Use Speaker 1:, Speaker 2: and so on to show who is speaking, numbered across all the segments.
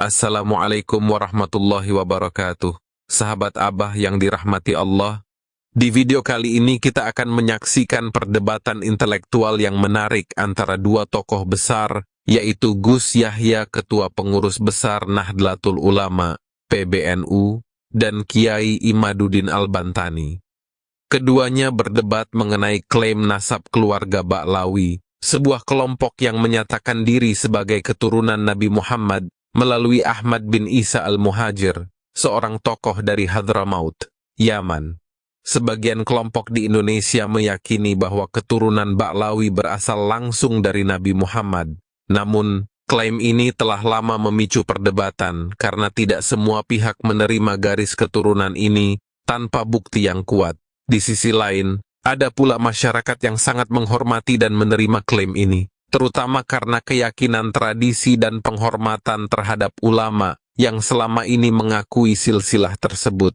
Speaker 1: Assalamualaikum warahmatullahi wabarakatuh. Sahabat Abah yang dirahmati Allah, di video kali ini kita akan menyaksikan perdebatan intelektual yang menarik antara dua tokoh besar, yaitu Gus Yahya, Ketua Pengurus Besar Nahdlatul Ulama, PBNU, dan Kiai Imaduddin Al-Bantani. Keduanya berdebat mengenai klaim nasab keluarga Ba'lawi, sebuah kelompok yang menyatakan diri sebagai keturunan Nabi Muhammad melalui Ahmad bin Isa al-Muhajir, seorang tokoh dari Hadramaut, Yaman. Sebagian kelompok di Indonesia meyakini bahwa keturunan Ba'lawi berasal langsung dari Nabi Muhammad. Namun, klaim ini telah lama memicu perdebatan karena tidak semua pihak menerima garis keturunan ini tanpa bukti yang kuat. Di sisi lain, ada pula masyarakat yang sangat menghormati dan menerima klaim ini, terutama karena keyakinan tradisi dan penghormatan terhadap ulama yang selama ini mengakui silsilah tersebut.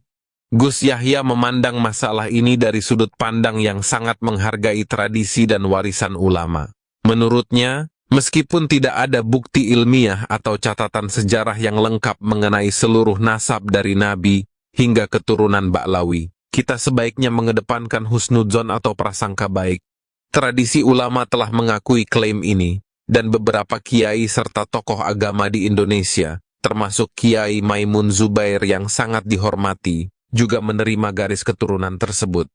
Speaker 1: Gus Yahya memandang masalah ini dari sudut pandang yang sangat menghargai tradisi dan warisan ulama. Menurutnya, meskipun tidak ada bukti ilmiah atau catatan sejarah yang lengkap mengenai seluruh nasab dari Nabi hingga keturunan Ba'lawi, kita sebaiknya mengedepankan husnudzon atau prasangka baik. Tradisi ulama telah mengakui klaim ini, dan beberapa kiai serta tokoh agama di Indonesia, termasuk Kiai Maimun Zubair yang sangat dihormati, juga menerima garis keturunan tersebut.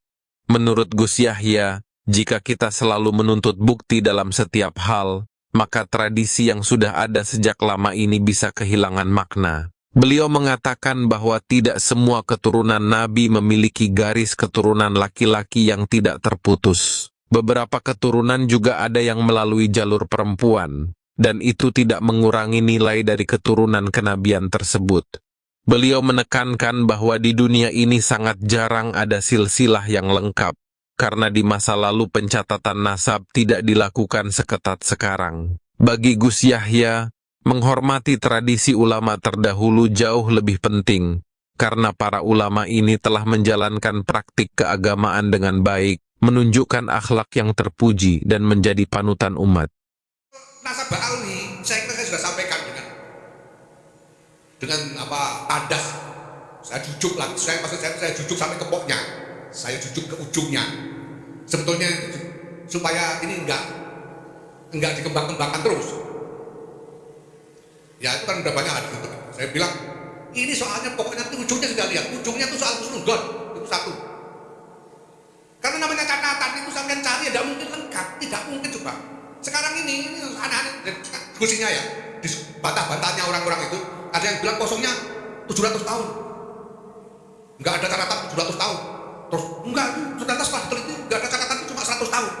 Speaker 1: Menurut Gus Yahya, jika kita selalu menuntut bukti dalam setiap hal, maka tradisi yang sudah ada sejak lama ini bisa kehilangan makna. Beliau mengatakan bahwa tidak semua keturunan Nabi memiliki garis keturunan laki-laki yang tidak terputus. Beberapa keturunan juga ada yang melalui jalur perempuan, dan itu tidak mengurangi nilai dari keturunan kenabian tersebut. Beliau menekankan bahwa di dunia ini sangat jarang ada silsilah yang lengkap, karena di masa lalu pencatatan nasab tidak dilakukan seketat sekarang. Bagi Gus Yahya, menghormati tradisi ulama terdahulu jauh lebih penting, karena para ulama ini telah menjalankan praktik keagamaan dengan baik, menunjukkan akhlak yang terpuji dan menjadi panutan umat.
Speaker 2: Nasab Ba'lawi, saya kira saya sudah sampaikan dengan tandas. Saya jujuk lagi, saya jujuk sampai ke pokoknya, saya jujuk ke ujungnya. Sebetulnya supaya ini enggak dikembang-kembangkan terus. Ya itu kan udah banyak lagi. Saya bilang, ini soalnya pokoknya itu ujungnya sudah lihat. Ujungnya itu soal husnudzon, itu satu. Karena namanya catatan itu sampai cari, tidak mungkin lengkap. Tidak mungkin coba. Sekarang ini aneh-aneh diskusinya ya. Bantah-bantahnya orang-orang itu, ada yang bilang kosongnya 700 tahun. Enggak ada catatan 700 tahun. Terus, enggak, ternyata setelah teliti, enggak ada catatan itu cuma 100 tahun.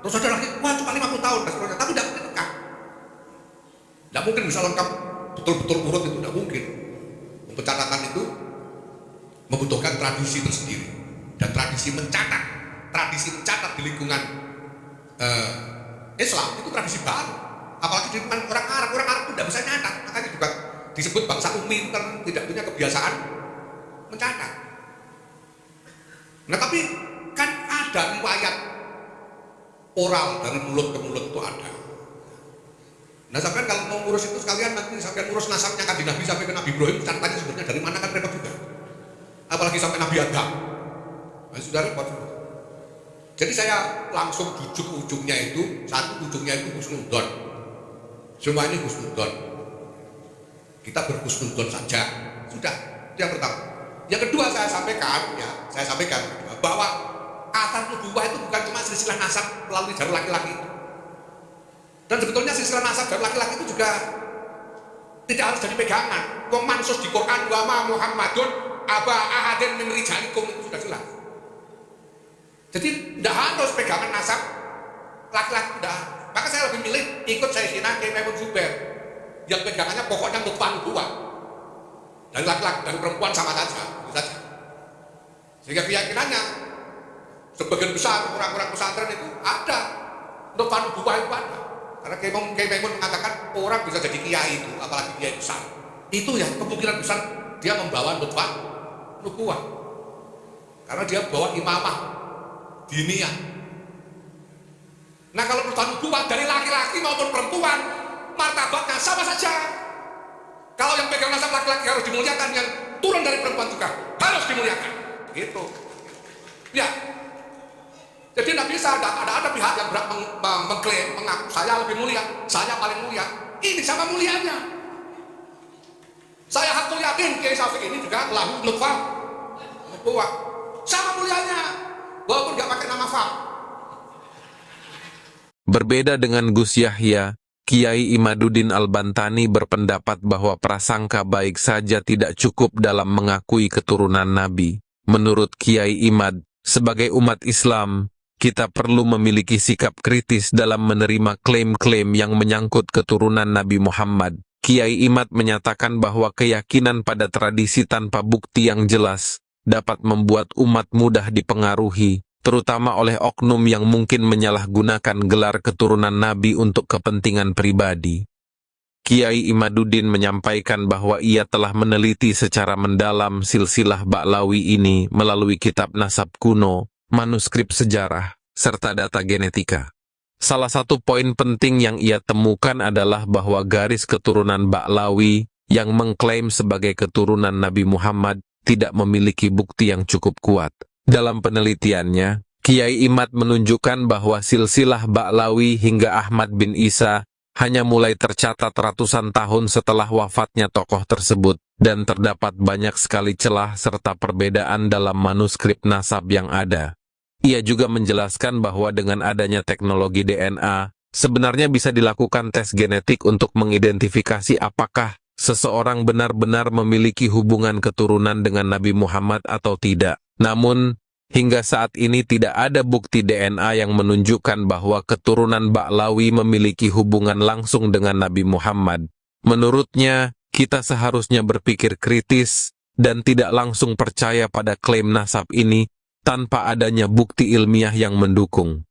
Speaker 2: Terus ada lagi, wah cuma 50 tahun. Tapi tidak mungkin lengkap. Tidak mungkin bisa lengkap betul-betul urut, itu tidak mungkin. Pencatatan itu membutuhkan tradisi tersendiri, dan tradisi mencatat di lingkungan Islam itu tradisi baru. Apalagi di lingkungan orang Arab itu tidak bisa nyatat. Makanya juga disebut bangsa Umi itu kan tidak punya kebiasaan mencatat. Nah tapi kan ada riwayat oral dari mulut ke mulut itu ada. Nah sampai kalau mau ngurus itu sekalian nanti sampai ngurus nasabnya kan Nabi sampai ke Nabi Ibrahim, catatannya sebenarnya dari mana kan repot juga. Apalagi sampai Nabi Adam, nah, sudah repot. Jadi saya langsung jujuk ujungnya itu, satu ujungnya itu husnudzon. Semua ini husnudzon. Kita berhusnudzon saja, sudah. Itu yang pertama. Yang kedua saya sampaikan bahwa asal nubuwah itu bukan cuma silsilah nasab melalui jalur laki-laki itu. Dan sebetulnya silsilah nasab dari laki-laki itu juga tidak harus jadi pegangan. Wong mansus di Quran wa ma Muhammadun aba ahadin min rijalikum itu sudah jelas. Jadi tidak harus pegangan nasab laki-laki, tidak. Maka saya lebih milih ikut Sayyidina Kiai Maimun Zubair yang pegangannya pokoknya nutfah nubuwah. Dari laki-laki, dari perempuan sama saja, itu saja. Sehingga keyakinannya sebagian besar orang-orang pesantren itu ada nutfah nubuwah itu ada. Karena Kiai Maimun mengatakan orang bisa jadi kiai itu, apalagi kiai besar. Itu ya kemungkinan besar dia membawa nutfah nubuwah. Karena dia bawa imamah diniyah. Nah kalau nutfah nubuwah dari laki-laki maupun perempuan, martabatnya sama saja. Kalau yang pegang nasab laki-laki harus dimuliakan, yang turun dari perempuan juga harus dimuliakan. Gitu. Ya. Jadi tidak bisa ada pihak yang berhak mengklaim, mengaku saya lebih mulia, saya paling mulia. Ini sama mulianya. Saya hakul yakin Kiai Syafiq ini juga lahu nutfah, nubuwah, sama mulianya, walaupun nggak pakai nama Fa.
Speaker 1: Berbeda dengan Gus Yahya, Kiai Imaduddin Al-Bantani berpendapat bahwa prasangka baik saja tidak cukup dalam mengakui keturunan Nabi. Menurut Kiai Imad, sebagai umat Islam, kita perlu memiliki sikap kritis dalam menerima klaim-klaim yang menyangkut keturunan Nabi Muhammad. Kiai Imad menyatakan bahwa keyakinan pada tradisi tanpa bukti yang jelas dapat membuat umat mudah dipengaruhi, terutama oleh oknum yang mungkin menyalahgunakan gelar keturunan Nabi untuk kepentingan pribadi. Kiai Imaduddin menyampaikan bahwa ia telah meneliti secara mendalam silsilah Ba'lawi ini melalui kitab nasab kuno, manuskrip sejarah, serta data genetika. Salah satu poin penting yang ia temukan adalah bahwa garis keturunan Ba'lawi yang mengklaim sebagai keturunan Nabi Muhammad tidak memiliki bukti yang cukup kuat. Dalam penelitiannya, Kiai Imad menunjukkan bahwa silsilah Ba'lawi hingga Ahmad bin Isa hanya mulai tercatat ratusan tahun setelah wafatnya tokoh tersebut, dan terdapat banyak sekali celah serta perbedaan dalam manuskrip nasab yang ada. Ia juga menjelaskan bahwa dengan adanya teknologi DNA, sebenarnya bisa dilakukan tes genetik untuk mengidentifikasi apakah seseorang benar-benar memiliki hubungan keturunan dengan Nabi Muhammad atau tidak. Namun, hingga saat ini tidak ada bukti DNA yang menunjukkan bahwa keturunan Ba'lawi memiliki hubungan langsung dengan Nabi Muhammad. Menurutnya, kita seharusnya berpikir kritis dan tidak langsung percaya pada klaim nasab ini tanpa adanya bukti ilmiah yang mendukung.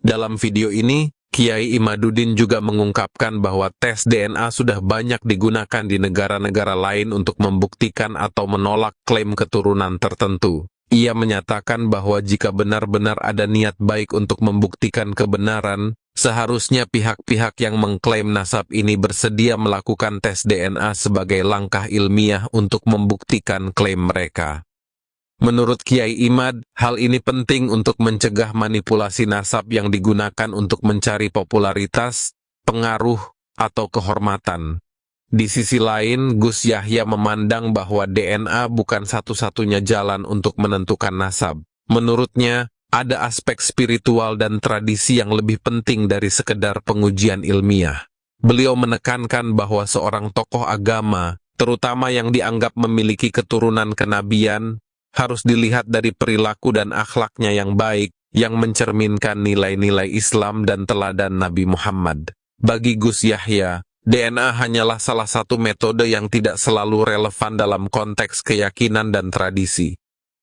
Speaker 1: Dalam video ini, Kiai Imaduddin juga mengungkapkan bahwa tes DNA sudah banyak digunakan di negara-negara lain untuk membuktikan atau menolak klaim keturunan tertentu. Ia menyatakan bahwa jika benar-benar ada niat baik untuk membuktikan kebenaran, seharusnya pihak-pihak yang mengklaim nasab ini bersedia melakukan tes DNA sebagai langkah ilmiah untuk membuktikan klaim mereka. Menurut Kiai Imad, hal ini penting untuk mencegah manipulasi nasab yang digunakan untuk mencari popularitas, pengaruh, atau kehormatan. Di sisi lain, Gus Yahya memandang bahwa DNA bukan satu-satunya jalan untuk menentukan nasab. Menurutnya, ada aspek spiritual dan tradisi yang lebih penting dari sekedar pengujian ilmiah. Beliau menekankan bahwa seorang tokoh agama, terutama yang dianggap memiliki keturunan kenabian, harus dilihat dari perilaku dan akhlaknya yang baik, yang mencerminkan nilai-nilai Islam dan teladan Nabi Muhammad. Bagi Gus Yahya, DNA hanyalah salah satu metode yang tidak selalu relevan dalam konteks keyakinan dan tradisi.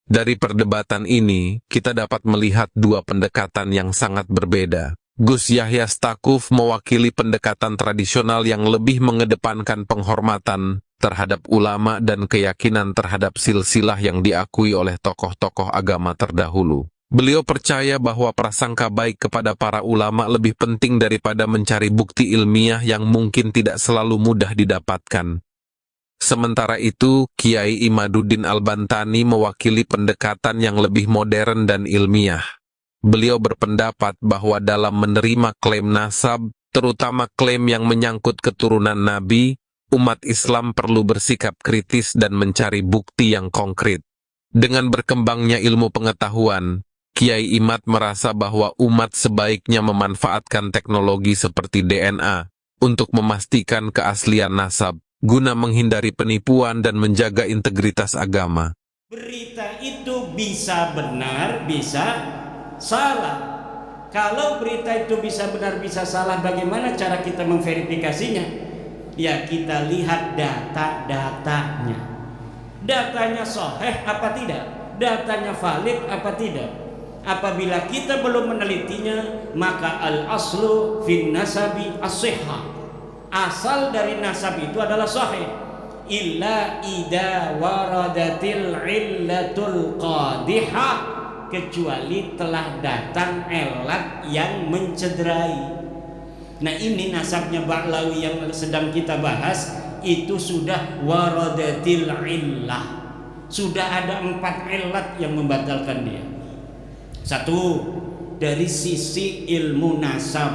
Speaker 1: Dari perdebatan ini, kita dapat melihat dua pendekatan yang sangat berbeda. Gus Yahya Stakuf mewakili pendekatan tradisional yang lebih mengedepankan penghormatan terhadap ulama dan keyakinan terhadap silsilah yang diakui oleh tokoh-tokoh agama terdahulu. Beliau percaya bahwa prasangka baik kepada para ulama lebih penting daripada mencari bukti ilmiah yang mungkin tidak selalu mudah didapatkan. Sementara itu, Kiai Imaduddin Al-Bantani mewakili pendekatan yang lebih modern dan ilmiah. Beliau berpendapat bahwa dalam menerima klaim nasab, terutama klaim yang menyangkut keturunan Nabi, umat Islam perlu bersikap kritis dan mencari bukti yang konkret. Dengan berkembangnya ilmu pengetahuan, Kiai Imad merasa bahwa umat sebaiknya memanfaatkan teknologi seperti DNA untuk memastikan keaslian nasab, guna menghindari penipuan dan menjaga integritas agama.
Speaker 3: Berita itu bisa benar, bisa salah. Kalau berita itu bisa benar, bisa salah, bagaimana cara kita memverifikasinya? Ya, kita lihat data-datanya. Datanya sahih apa tidak? Datanya valid apa tidak? Apabila kita belum menelitinya, maka al-aslu fin nasabi as-sihhah. Asal dari nasab itu adalah sahih. Illa idza waradatil illatul qadihah, kecuali telah datang ilat yang mencederai. Nah, ini nasabnya Ba'lawi yang sedang kita bahas. itu sudah waradatil illah, sudah ada 4 ilat yang membatalkan dia. Satu, dari sisi ilmu nasab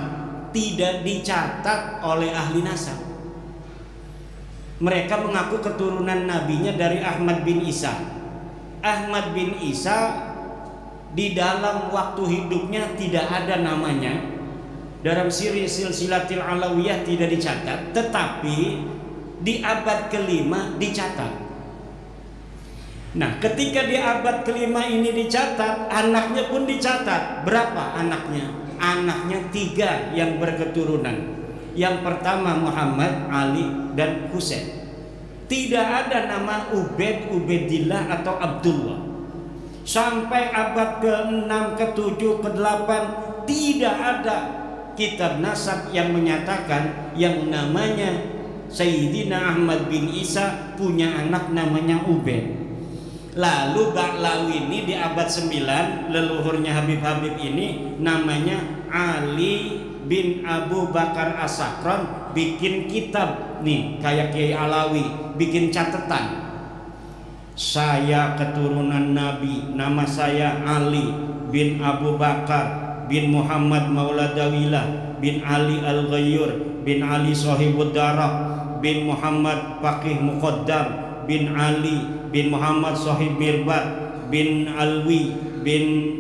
Speaker 3: tidak dicatat oleh ahli nasab. Mereka mengaku keturunan nabinya dari Ahmad bin Isa. Ahmad bin Isa di dalam waktu hidupnya tidak ada namanya. Dalam silsilatil alawiyah tidak dicatat, tetapi di abad kelima dicatat. Nah, ketika di abad kelima ini dicatat, anaknya pun dicatat. Berapa anaknya? Anaknya 3 yang berketurunan. Yang pertama Muhammad, Ali, dan Husain. Tidak ada nama Ubaid, Ubaidillah, atau Abdullah. Sampai abad ke-6, ke-7, ke-8 tidak ada kitab nasab yang menyatakan yang namanya Sayyidina Ahmad bin Isa punya anak namanya Ubaid. Lalu Ba'lawi ini di abad 9, leluhurnya Habib-Habib ini namanya Ali bin Abu Bakar As-Sakran, bikin kitab nih kayak Kiai Alawi, bikin catatan. Saya keturunan Nabi, nama saya Ali bin Abu Bakar bin Muhammad Mauladawilah bin Ali Al-Ghayyur bin Ali Sahibud Darah bin Muhammad Faqih Muqaddam bin Ali bin Muhammad Sahib Mirbat bin Alwi bin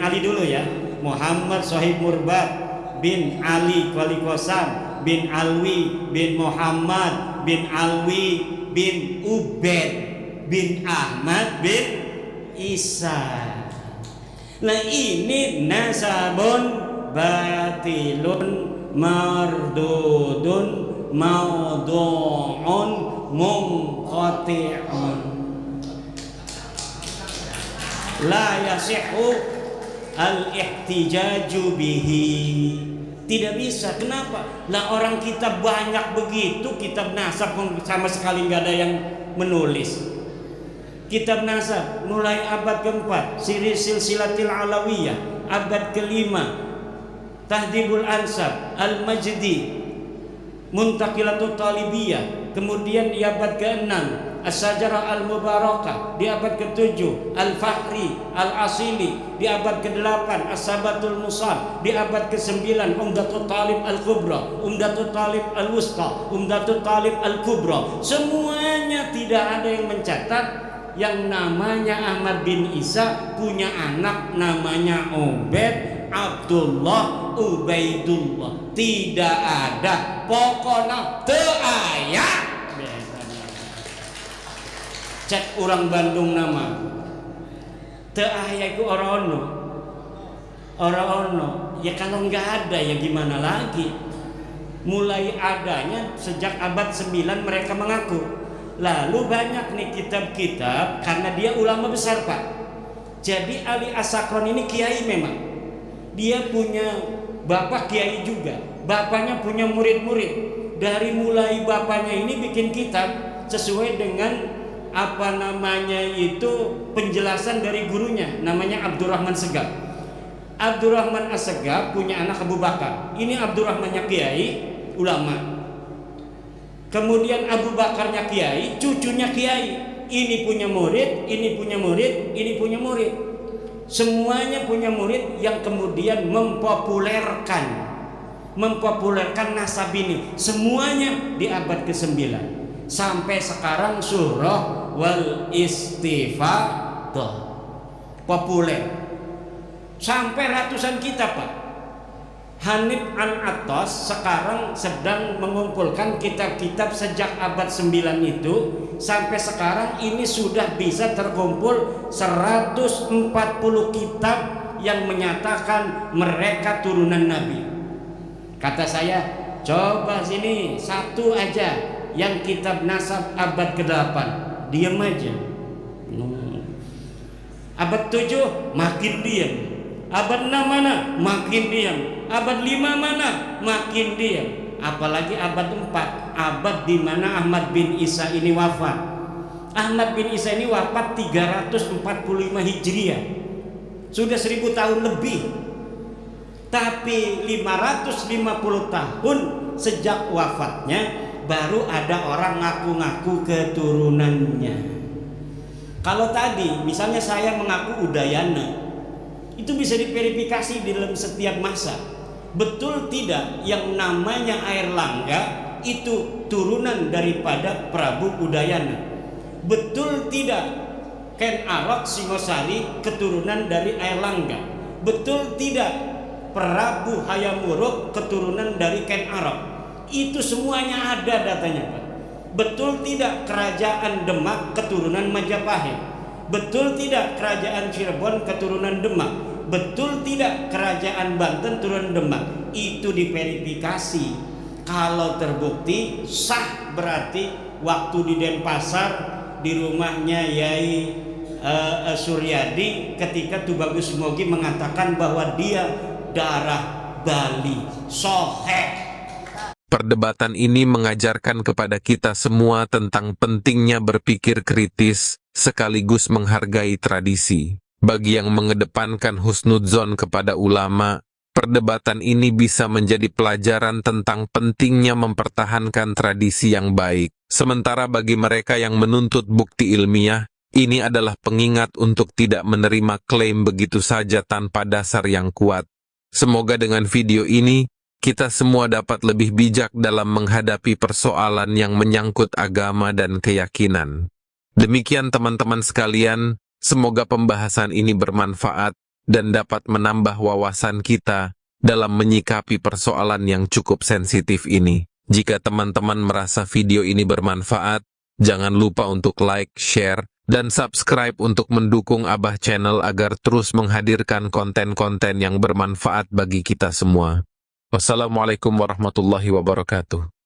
Speaker 3: Ali dulu ya, Muhammad Sahib Murbat bin Ali Wali Qasam bin Alwi bin Muhammad bin Alwi bin Ubaid bin Ahmad bin Isa. Nah, ini nasabun batilun mardudun maudu'un munqati'un la yasihu al-ihtijaju bihi. Tidak bisa. Kenapa? Lah orang kita banyak begitu kitab nasab sama sekali nggak ada yang menulis. Kitab nasab mulai abad ke-4 silsilatil alawiyah, abad ke-5 Tahdhibul Ansab, Al-Majdi, Muntaqilatut Talibiyah, kemudian di abad ke-6 As-Sajarah Al-Mubarakah, di abad ke-7 Al-Fahri Al-Asili, di abad ke-8 As-Sabatul Musal, di abad ke-9 Umdatul Talib Al-Kubra, Umdatul Talib Al-Wusta, Umdatul Talib Al-Kubra. Semuanya tidak ada yang mencatat yang namanya Ahmad bin Isa punya anak namanya Ubaid, Abdullah, Ubaidullah. Tidak ada, pokoknya teu aya. Cek orang Bandung nama teu aya itu orono. Ya kalau nggak ada ya gimana lagi. Mulai adanya sejak abad 9 mereka mengaku. Lalu banyak nih kitab-kitab karena dia ulama besar Pak. Jadi Ali As-Sakran ini kiai memang. Dia punya bapak kiai juga. Bapaknya punya murid-murid. Dari mulai bapaknya ini bikin kitab sesuai dengan apa namanya itu penjelasan dari gurunya, namanya Abdurrahman Segaf. Abdurrahman As-Segaf punya anak Abu Bakar. Ini Abdurrahmannya kiai, ulama. Kemudian Abu Bakarnya kiai, cucunya kiai. Ini punya murid, ini punya murid, ini punya murid. Semuanya punya murid yang kemudian mempopulerkan nasab ini. Semuanya di abad ke-9. Sampai sekarang surah wal istifadah populer. Sampai ratusan kitab Pak. Hanif Al-Attas sekarang sedang mengumpulkan kitab-kitab sejak abad 9 itu sampai sekarang ini sudah bisa terkumpul 140 kitab yang menyatakan mereka turunan Nabi. Kata saya, coba sini satu aja yang kitab nasab abad ke-8, diam aja. Abad 7 makin diam. Abad 6 mana? Makin diam. Abad 5 mana? Makin diam. Apalagi abad 4, abad di mana Ahmad bin Isa ini wafat. Ahmad bin Isa ini wafat 345 Hijriah. Sudah 1000 tahun lebih. Tapi 550 tahun sejak wafatnya baru ada orang ngaku-ngaku keturunannya. Kalau tadi misalnya saya mengaku Udayana, itu bisa diverifikasi di dalam setiap masa. Betul tidak yang namanya Airlangga itu turunan daripada Prabu Udayana? Betul tidak Ken Arok Singosari keturunan dari Airlangga? Betul tidak Prabu Hayam Wuruk keturunan dari Ken Arok? Itu semuanya ada datanya, Pak. Betul tidak kerajaan Demak keturunan Majapahit? Betul tidak kerajaan Cirebon keturunan Demak? Betul tidak kerajaan Banten turunan Demak? Itu diverifikasi. Kalau terbukti sah, berarti waktu di Denpasar di rumahnya Yai Suryadi ketika Tubagus Mogi mengatakan bahwa dia darah Bali, soheh.
Speaker 1: Perdebatan ini mengajarkan kepada kita semua tentang pentingnya berpikir kritis sekaligus menghargai tradisi. Bagi yang mengedepankan husnudzon kepada ulama, perdebatan ini bisa menjadi pelajaran tentang pentingnya mempertahankan tradisi yang baik. Sementara bagi mereka yang menuntut bukti ilmiah, ini adalah pengingat untuk tidak menerima klaim begitu saja tanpa dasar yang kuat. Semoga dengan video ini, kita semua dapat lebih bijak dalam menghadapi persoalan yang menyangkut agama dan keyakinan. Demikian teman-teman sekalian, semoga pembahasan ini bermanfaat dan dapat menambah wawasan kita dalam menyikapi persoalan yang cukup sensitif ini. Jika teman-teman merasa video ini bermanfaat, jangan lupa untuk like, share, dan subscribe untuk mendukung Abah Channel agar terus menghadirkan konten-konten yang bermanfaat bagi kita semua. Wassalamualaikum warahmatullahi wabarakatuh.